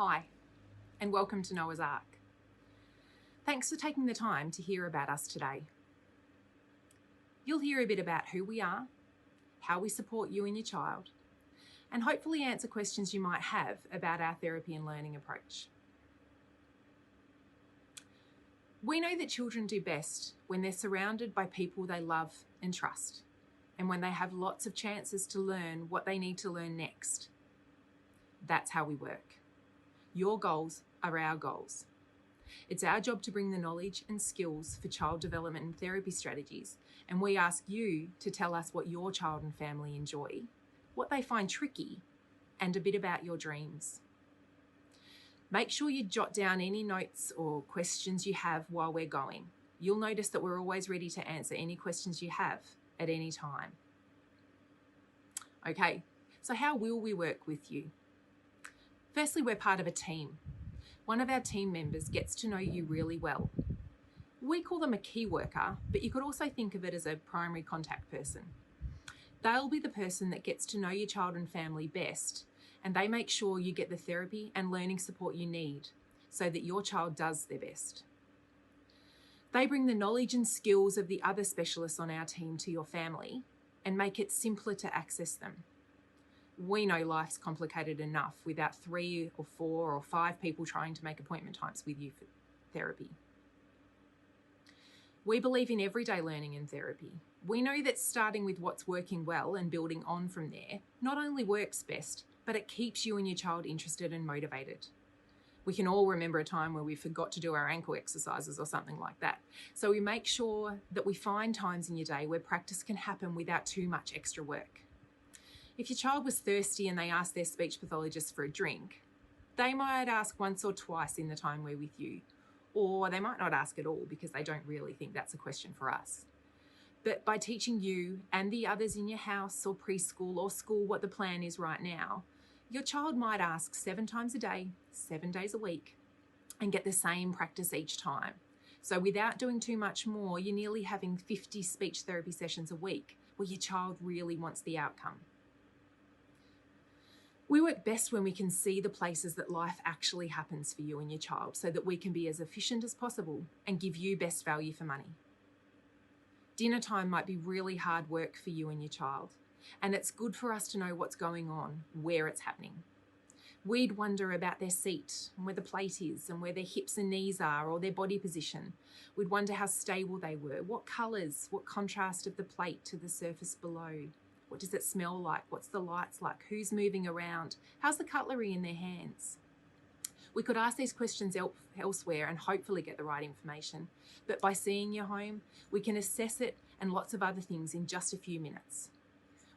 Hi, and welcome to Noah's Ark. Thanks for taking the time to hear about us today. You'll hear a bit about who we are, how we support you and your child, and hopefully answer questions you might have about our therapy and learning approach. We know that children do best when they're surrounded by people they love and trust, and when they have lots of chances to learn what they need to learn next. That's how we work. Your goals are our goals. It's our job to bring the knowledge and skills for child development and therapy strategies, and we ask you to tell us what your child and family enjoy, what they find tricky, and a bit about your dreams. Make sure you jot down any notes or questions you have while we're going. You'll notice that we're always ready to answer any questions you have at any time. Okay, so how will we work with you? Firstly, we're part of a team. One of our team members gets to know you really well. We call them a key worker, but you could also think of it as a primary contact person. They'll be the person that gets to know your child and family best, and they make sure you get the therapy and learning support you need so that your child does their best. They bring the knowledge and skills of the other specialists on our team to your family and make it simpler to access them. We know life's complicated enough without 3 or 4 or 5 people trying to make appointment times with you for therapy. We believe in everyday learning and therapy. We know that starting with what's working well and building on from there not only works best, but it keeps you and your child interested and motivated. We can all remember a time where we forgot to do our ankle exercises or something like that. So we make sure that we find times in your day where practice can happen without too much extra work. If your child was thirsty and they asked their speech pathologist for a drink, they might ask once or twice in the time we're with you, or they might not ask at all because they don't really think that's a question for us. But by teaching you and the others in your house or preschool or school what the plan is right now, your child might ask 7 times a day, 7 days a week, and get the same practice each time. So without doing too much more, you're nearly having 50 speech therapy sessions a week where your child really wants the outcome. We work best when we can see the places that life actually happens for you and your child so that we can be as efficient as possible and give you best value for money. Dinner time might be really hard work for you and your child, and it's good for us to know what's going on, where it's happening. We'd wonder about their seat and where the plate is and where their hips and knees are or their body position. We'd wonder how stable they were, what colours, what contrast of the plate to the surface below. What does it smell like? What's the lights like? Who's moving around? How's the cutlery in their hands? We could ask these questions elsewhere and hopefully get the right information, but by seeing your home, we can assess it and lots of other things in just a few minutes.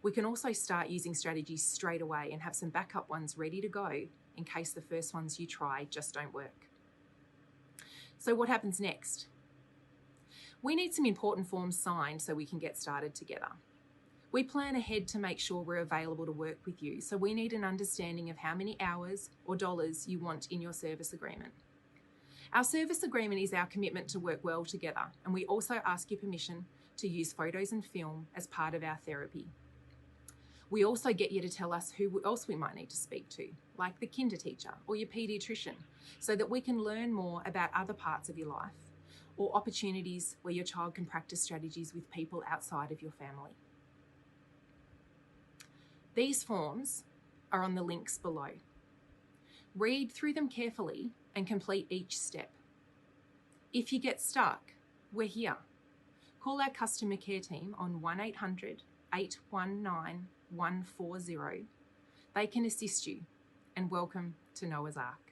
We can also start using strategies straight away and have some backup ones ready to go in case the first ones you try just don't work. So what happens next? We need some important forms signed so we can get started together. We plan ahead to make sure we're available to work with you, so we need an understanding of how many hours or dollars you want in your service agreement. Our service agreement is our commitment to work well together, and we also ask your permission to use photos and film as part of our therapy. We also get you to tell us who else we might need to speak to, like the kinder teacher or your paediatrician, so that we can learn more about other parts of your life or opportunities where your child can practice strategies with people outside of your family. These forms are on the links below. Read through them carefully and complete each step. If you get stuck, we're here. Call our customer care team on 1800 819 140. They can assist you, and welcome to Noah's Ark.